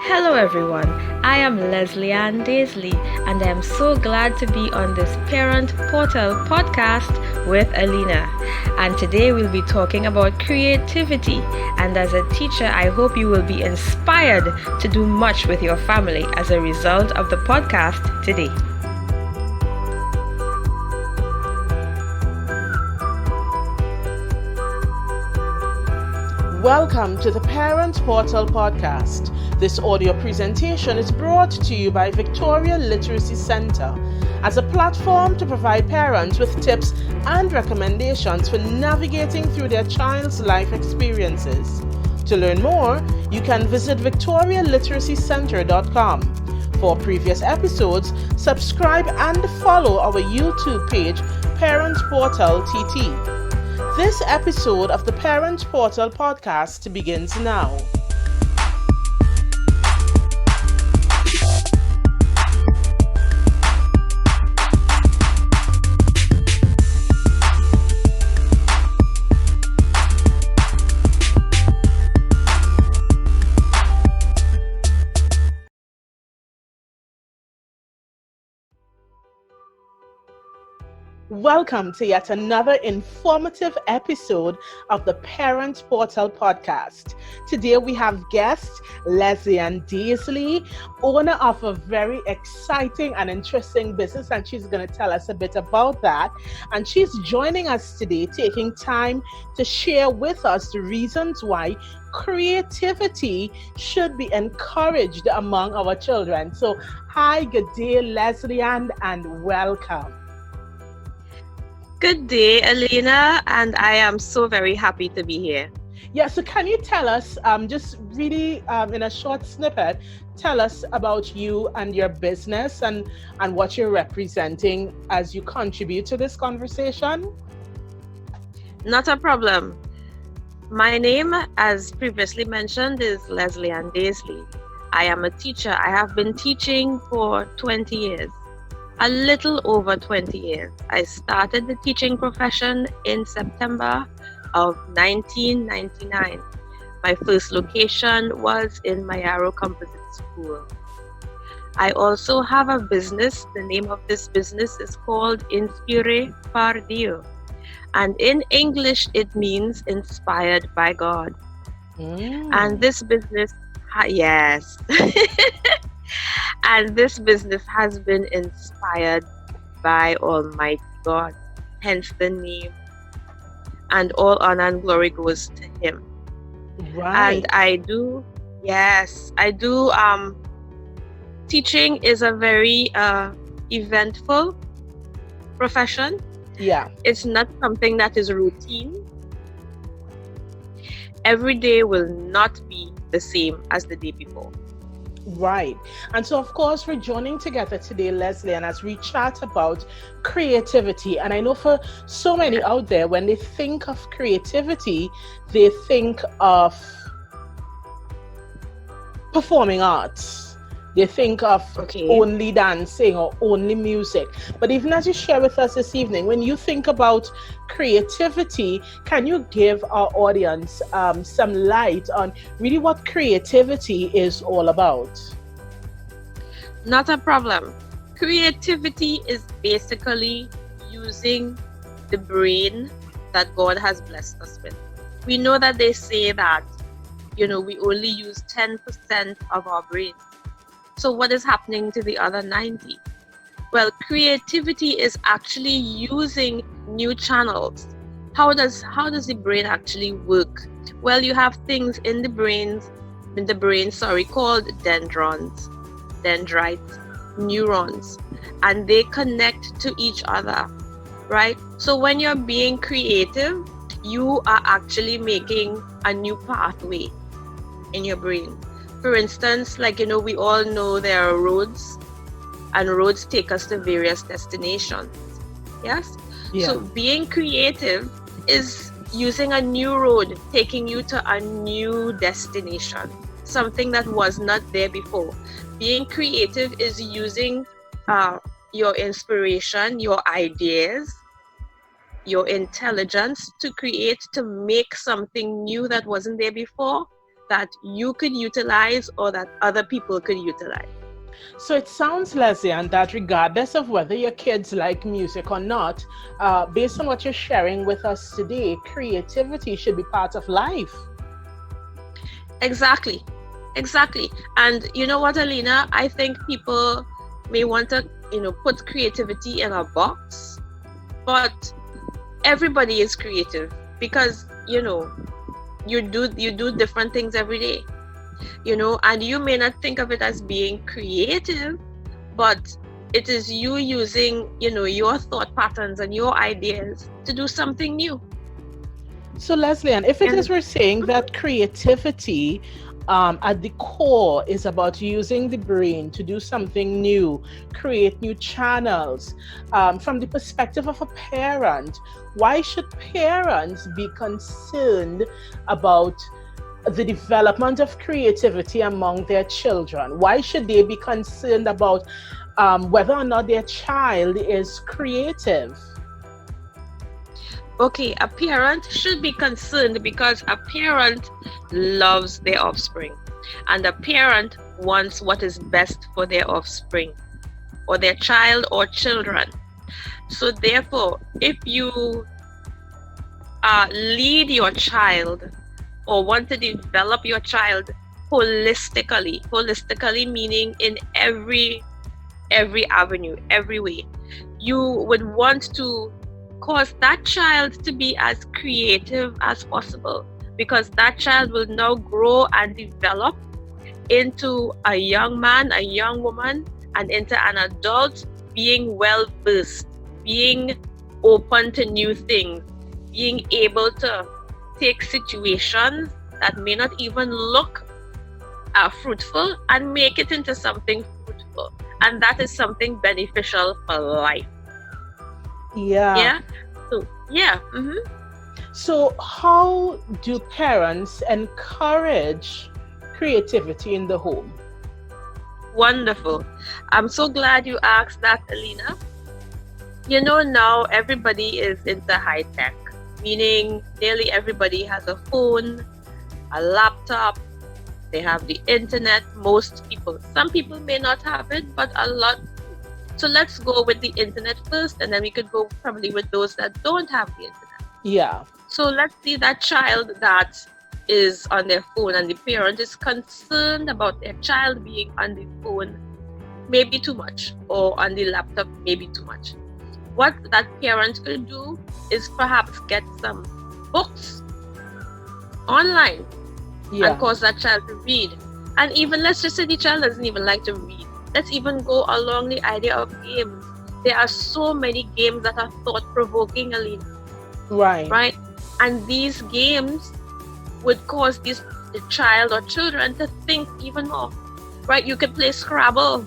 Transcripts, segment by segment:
Hello everyone, I am Leslie-Ann Daisley and I am so glad to be on this Parent Portal podcast with Alina. And today we'll be talking about creativity, and as a teacher I hope you will be inspired to do much with your family as a result of the podcast today. Welcome to the Parent Portal podcast. This audio presentation is brought to you by Victoria Literacy Center as a platform to provide parents with tips and recommendations for navigating through their child's life experiences. To learn more, you can visit victorialiteracycenter.com. For previous episodes, subscribe and follow our YouTube page, Parent Portal TT. This episode of the Parent Portal podcast begins now. Welcome to yet another informative episode of the Parent Portal podcast. Today we have guest Leslie-Ann Daisley, owner of a very exciting and interesting business, and she's going to tell us a bit about that. And she's joining us today, taking time to share with us the reasons why creativity should be encouraged among our children. So, hi, good day, Leslie-Ann, and welcome. Good day, Alina, and I am so very happy to be here. Yeah, so can you tell us, just really in a short snippet, tell us about you and your business and what you're representing as you contribute to this conversation? Not a problem. My name, as previously mentioned, is Leslie-Ann Daisley. I am a teacher. I have been teaching for 20 years. A little over 20 years. I started the teaching profession in September of 1999. My first location was in Mayaro Composite School. I also have a business. The name of this business is called Inspiré par Dieu. And in English, it means inspired by God. And this business, yes. And this business has been inspired by Almighty God, hence the name. And all honor and glory goes to Him. Right. And teaching is a very eventful profession. Yeah. It's not something that is routine. Every day will not be the same as the day before. Right. And so, of course, we're joining together today, Leslie, and as we chat about creativity. And I know for so many out there, when they think of creativity, they think of performing arts. They think of only dancing or only music. But even as you share with us this evening, when you think about creativity, can you give our audience some light on really what creativity is all about? Not a problem. Creativity is basically using the brain that God has blessed us with. We know that they say that, we only use 10% of our brain. So what is happening to the other 90? Well, creativity is actually using new channels. How does the brain actually work? Well, you have things in the brain called dendrites, neurons, and they connect to each other, right? So when you're being creative, you are actually making a new pathway in your brain. For instance, we all know there are roads, and roads take us to various destinations. Yes? Yeah. So being creative is using a new road, taking you to a new destination, something that was not there before. Being creative is using your inspiration, your ideas, your intelligence to create, to make something new that wasn't there before, that you could utilize or that other people could utilize. So it sounds, Leslie-Ann, that regardless of whether your kids like music or not, based on what you're sharing with us today, creativity should be part of life. Exactly. And you know what, Alina? I think people may want to, put creativity in a box, but everybody is creative because, you do different things every day, and you may not think of it as being creative, but it is you using, your thought patterns and your ideas to do something new. So Leslie-Ann, if it is we're saying that creativity at the core is about using the brain to do something new, create new channels, from the perspective of a parent, why should parents be concerned about the development of creativity among their children? Why should they be concerned about whether or not their child is creative? Okay, a parent should be concerned because a parent loves their offspring and a parent wants what is best for their offspring or their child or children. So therefore, if you lead your child or want to develop your child holistically meaning in every avenue, every way, you would want to cause that child to be as creative as possible, because that child will now grow and develop into a young man, a young woman, and into an adult, being well versed, being open to new things, being able to take situations that may not even look fruitful and make it into something fruitful, and that is something beneficial for life. So how do parents encourage creativity in the home? Wonderful. I'm so glad you asked that, Alina. Now everybody is into high tech, meaning nearly everybody has a phone, a laptop, they have the internet. Most people, some people may not have it, but a lot. So let's go with the internet first, and then we could go probably with those that don't have the internet. Yeah. So let's see that child that is on their phone and the parent is concerned about their child being on the phone maybe too much, or on the laptop maybe too much. What that parent could do is perhaps get some books online and cause that child to read. And even, let's just say the child doesn't even like to read. Let's even go along the idea of games. There are so many games that are thought-provoking, Alina. Right? And these games would cause the child or children to think even more. Right? You could play Scrabble.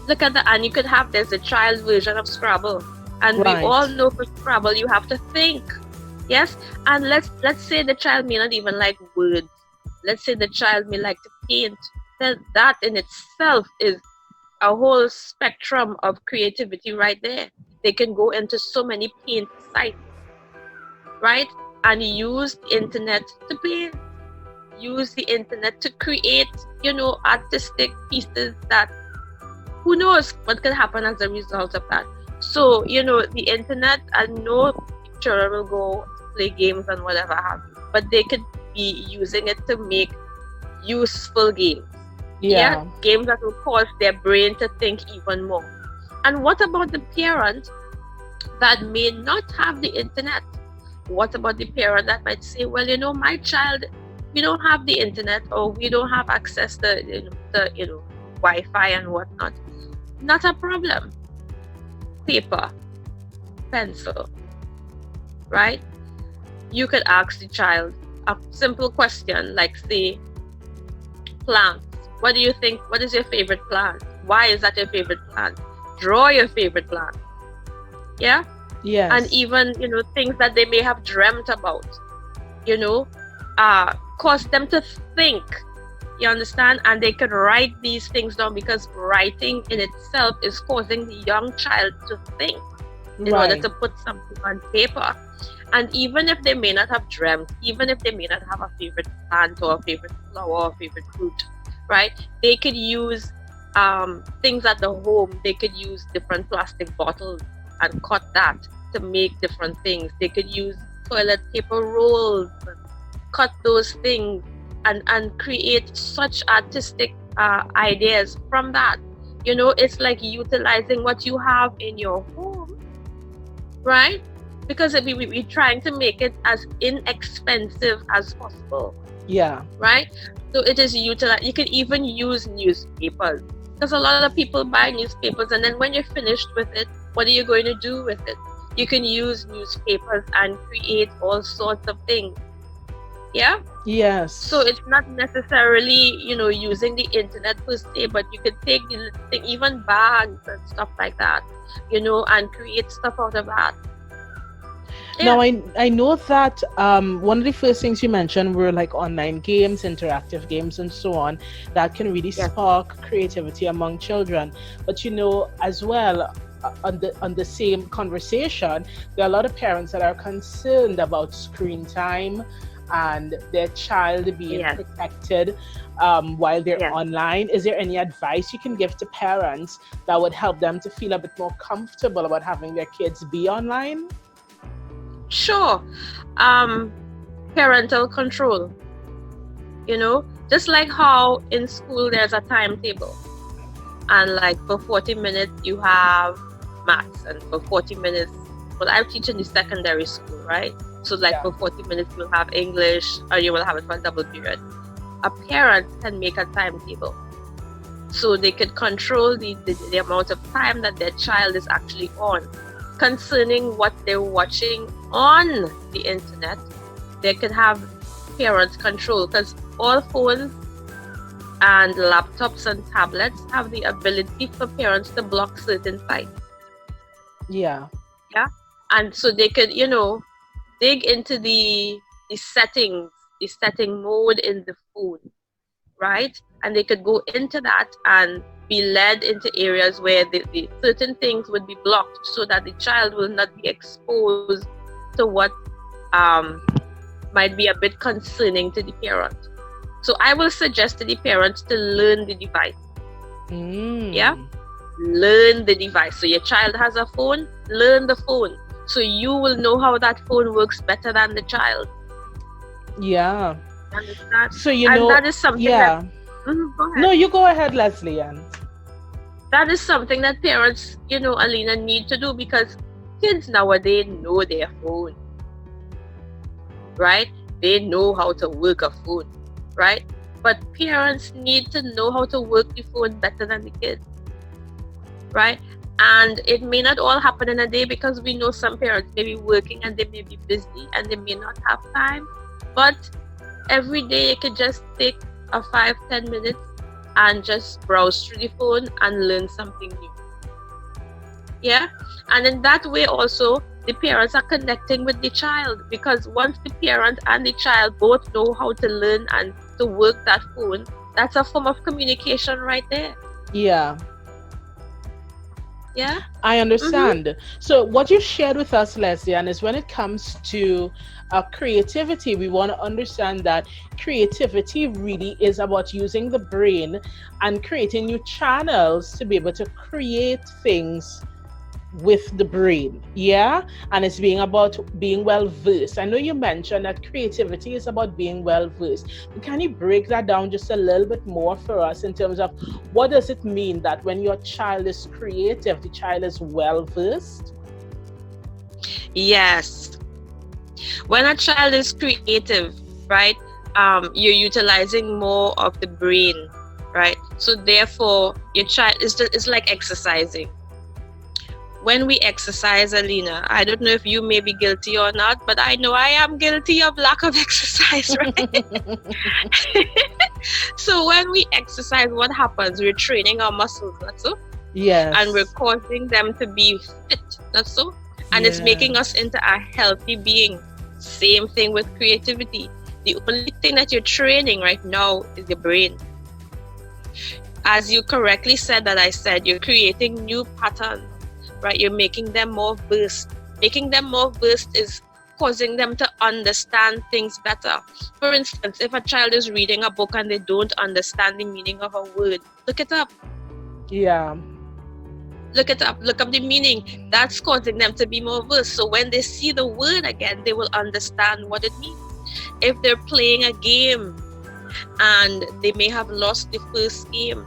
Look at and you could have, there's a child version of Scrabble. And we all know for Scrabble, you have to think. Yes? And let's say the child may not even like words. Let's say the child may like to paint. Then that in itself is a whole spectrum of creativity right there. They can go into so many paint sites, right? And use the internet to paint. Use the internet to create, artistic pieces that, who knows what can happen as a result of that. So, the internet, I know children will go play games and whatever have you, but they could be using it to make useful games. Games that will cause their brain to think even more. And what about the parent that may not have the internet? What about the parent that might say, well, my child, we don't have the internet, or we don't have access to Wi-Fi and whatnot? Not a problem. Paper, pencil, right? You could ask the child a simple question like, say, plants. What do you think? What is your favorite plant? Why is that your favorite plant? Draw your favorite plant. Yeah? Yes. And even, things that they may have dreamt about, cause them to think. You understand? And they could write these things down, because writing in itself is causing the young child to think in order to put something on paper. And even if they may not have dreamt, even if they may not have a favorite plant or a favorite flower or a favorite fruit, right? They could use things at the home. They could use different plastic bottles and cut that to make different things. They could use toilet paper rolls, cut those things, and create such artistic ideas from that. You know, it's like utilizing what you have in your home, right? Because we're trying to make it as inexpensive as possible. Yeah. Right? So it is utilized. You can even use newspapers, because a lot of people buy newspapers, and then when you're finished with it, what are you going to do with it? You can use newspapers and create all sorts of things. Yeah? Yes. So it's not necessarily, using the internet per se, but you could take even bags and stuff like that, and create stuff out of that. Yeah. Now, I know that one of the first things you mentioned were like online games, interactive games, and so on that can really spark creativity among children. But as well, on the same conversation, there are a lot of parents that are concerned about screen time and their child being protected while they're online. Is there any advice you can give to parents that would help them to feel a bit more comfortable about having their kids be online? Sure. Parental control. Just like how in school there's a timetable, and like for 40 minutes you have maths, and for 40 minutes, well, I teach in the secondary school, right? So like for 40 minutes you'll have English, or you will have it for a double period. A parent can make a timetable, so they could control the amount of time that their child is actually on. Concerning what they're watching on the internet, they could have parents control, because all phones and laptops and tablets have the ability for parents to block certain sites. Yeah. And so they could, dig into the settings, the setting mode in the phone, right? And they could go into that and be led into areas where the certain things would be blocked, so that the child will not be exposed to what might be a bit concerning to the parent. So I will suggest to the parents to learn the device. Yeah? Learn the device. So your child has a phone, learn the phone. So you will know how that phone works better than the child. Yeah. Understand? So and that is something that... go ahead. No, you go ahead, Leslie-Ann. That is something that parents, Alina, need to do, because kids nowadays know their phone, right? They know how to work a phone, right? But parents need to know how to work the phone better than the kids, right? And it may not all happen in a day, because we know some parents may be working and they may be busy and they may not have time. But every day you could just take a 5-10 minutes and just browse through the phone and learn something new. Yeah? And in that way also, the parents are connecting with the child, because once the parent and the child both know how to learn and to work that phone, that's a form of communication right there. Yeah. Yeah, I understand. So what you shared with us, Leslie-Ann, is when it comes to creativity, we want to understand that creativity really is about using the brain and creating new channels to be able to create things with the brain. Yeah. And it's about being well versed. I know you mentioned that creativity is about being well versed. Can you break that down just a little bit more for us in terms of what does it mean that when your child is creative, the child is well versed? Yes. When a child is creative, right, you're utilizing more of the brain, right? So therefore, your child is like exercising. When we exercise, Alina, I don't know if you may be guilty or not, but I know I am guilty of lack of exercise, right? So when we exercise, what happens? We're training our muscles, not so? Yes. And we're causing them to be fit, not so? And it's making us into a healthy being. Same thing with creativity. The only thing that you're training right now is your brain. As you correctly said that I said, you're creating new patterns, right? You're making them more versed. Making them more versed is causing them to understand things better. For instance, if a child is reading a book and they don't understand the meaning of a word, look it up. Yeah. Look it up. Look up the meaning. That's causing them to be more versed. So when they see the word again, they will understand what it means. If they're playing a game and they may have lost the first game,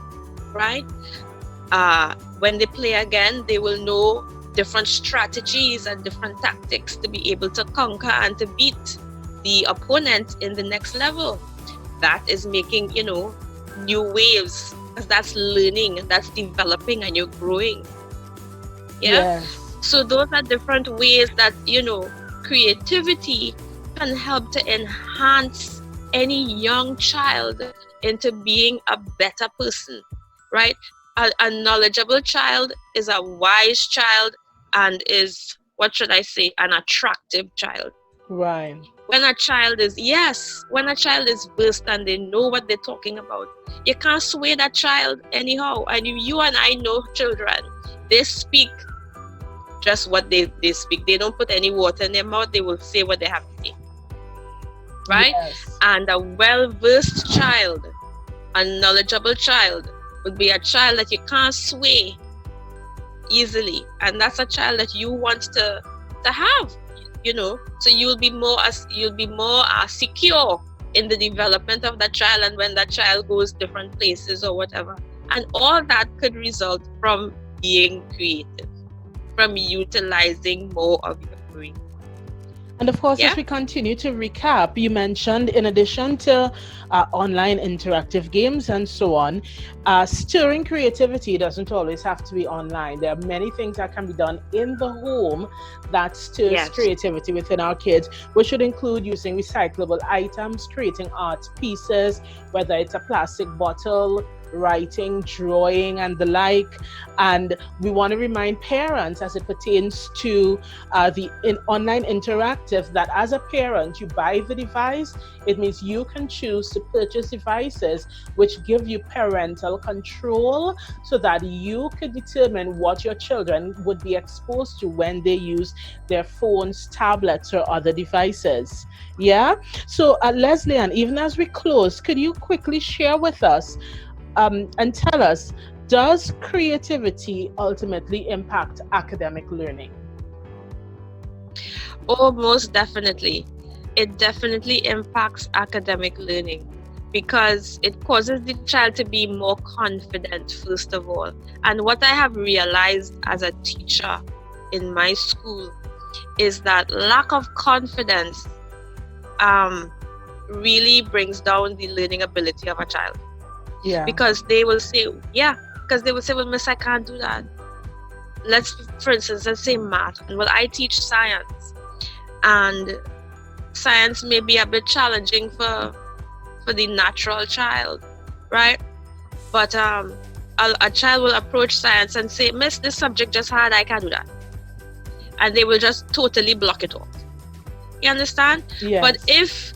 right? When they play again, they will know different strategies and different tactics to be able to conquer and to beat the opponent in the next level. That is making, new waves, because that's learning, that's developing, and you're growing. Yeah. Yes. So those are different ways that, creativity can help to enhance any young child into being a better person, right? A knowledgeable child is a wise child and is, an attractive child. Right. When a child is versed and they know what they're talking about, you can't sway that child anyhow. And you and I know children, they speak just what they speak. They don't put any water in their mouth. They will say what they have to say. Right? Yes. And a well-versed child, a knowledgeable child, would be a child that you can't sway easily. And that's a child that you want to have, So you'll be more secure in the development of that child, and when that child goes different places or whatever. And all that could result from being creative, from utilizing more of your brain. And of course, as we continue to recap, you mentioned, in addition to online interactive games and so on, stirring creativity doesn't always have to be online. There are many things that can be done in the home that stirs creativity within our kids, which should include using recyclable items, creating art pieces, whether it's a plastic bottle, writing, drawing, and the like. And we want to remind parents, as it pertains to the online interactive, that as a parent, you buy the device. It means you can choose to purchase devices which give you parental control, so that you could determine what your children would be exposed to when they use their phones, tablets, or other devices. Yeah. So Leslie-Ann, even as we close, could you quickly share with us and tell us, does creativity ultimately impact academic learning? Oh, most definitely. It definitely impacts academic learning, because it causes the child to be more confident, first of all. And what I have realized as a teacher in my school is that lack of confidence really brings down the learning ability of a child. Yeah. Because they will say, well, Miss, I can't do that. For instance, let's say math. Well, I teach science. And science may be a bit challenging for the natural child, right? But a child will approach science and say, Miss, this subject just hard, I can't do that. And they will just totally block it off. You understand? Yes. But if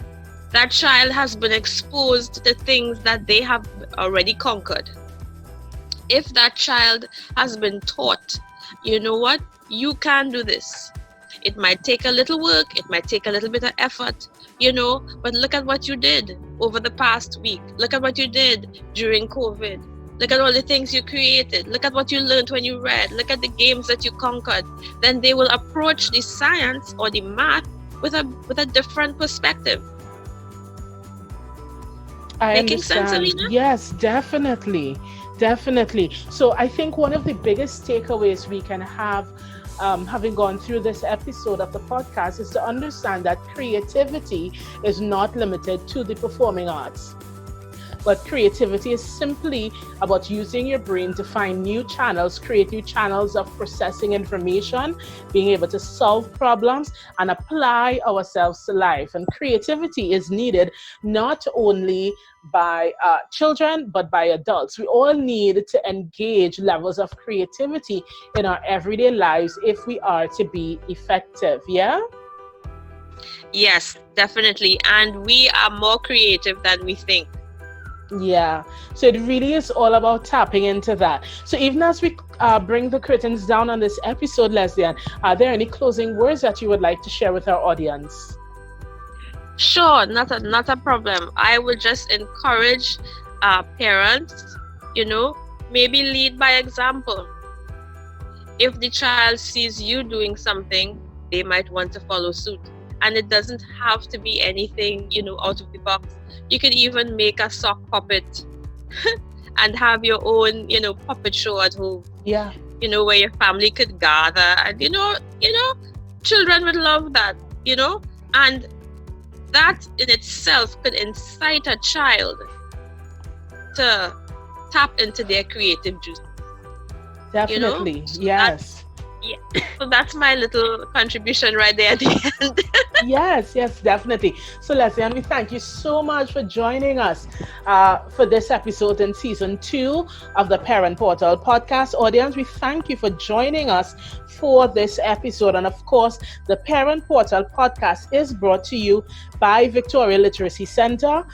that child has been exposed to things that they have already conquered, if that child has been taught, you know what, you can do this. It might take a little work, it might take a little bit of effort, but look at what you did over the past week. Look at what you did during COVID. Look at all the things you created. Look at what you learned when you read. Look at the games that you conquered. Then they will approach the science or the math with a different perspective. Making sense, Alina? Yes, definitely. So I think one of the biggest takeaways we can have, having gone through this episode of the podcast, is to understand that creativity is not limited to the performing arts. But creativity is simply about using your brain to find new channels, create new channels of processing information, being able to solve problems, and apply ourselves to life. And creativity is needed not only by children, but by adults. We all need to engage levels of creativity in our everyday lives if we are to be effective. Yeah? Yes, definitely. And we are more creative than we think. Yeah, so it really is all about tapping into that. So even as we bring the curtains down on this episode, Leslie-Ann, are there any closing words that you would like to share with our audience? Sure, not a problem. I would just encourage parents, maybe lead by example. If the child sees you doing something, they might want to follow suit. And it doesn't have to be anything, out of the box. You could even make a sock puppet and have your own, puppet show at home. Yeah. Where your family could gather, and children would love that, and that in itself could incite a child to tap into their creative juice. Definitely, yes. So that's my little contribution right there at the end. Yes, definitely. So Leslie-Ann, we thank you so much for joining us for this episode in season 2 of the Parent Portal podcast. Audience, we thank you for joining us for this episode. And of course, the Parent Portal podcast is brought to you by Victoria Literacy Center.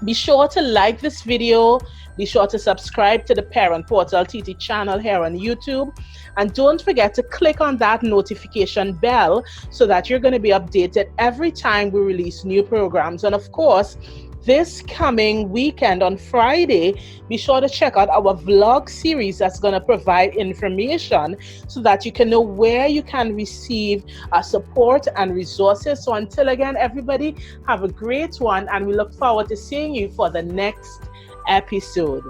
Be sure to like this video. Be sure to subscribe to the Parent Portal TT channel here on YouTube. And don't forget to click on that notification bell so that you're going to be updated every time we release new programs. And of course, this coming weekend on Friday, be sure to check out our vlog series that's going to provide information so that you can know where you can receive support and resources. So until again, everybody, have a great one, and we look forward to seeing you for the next episode.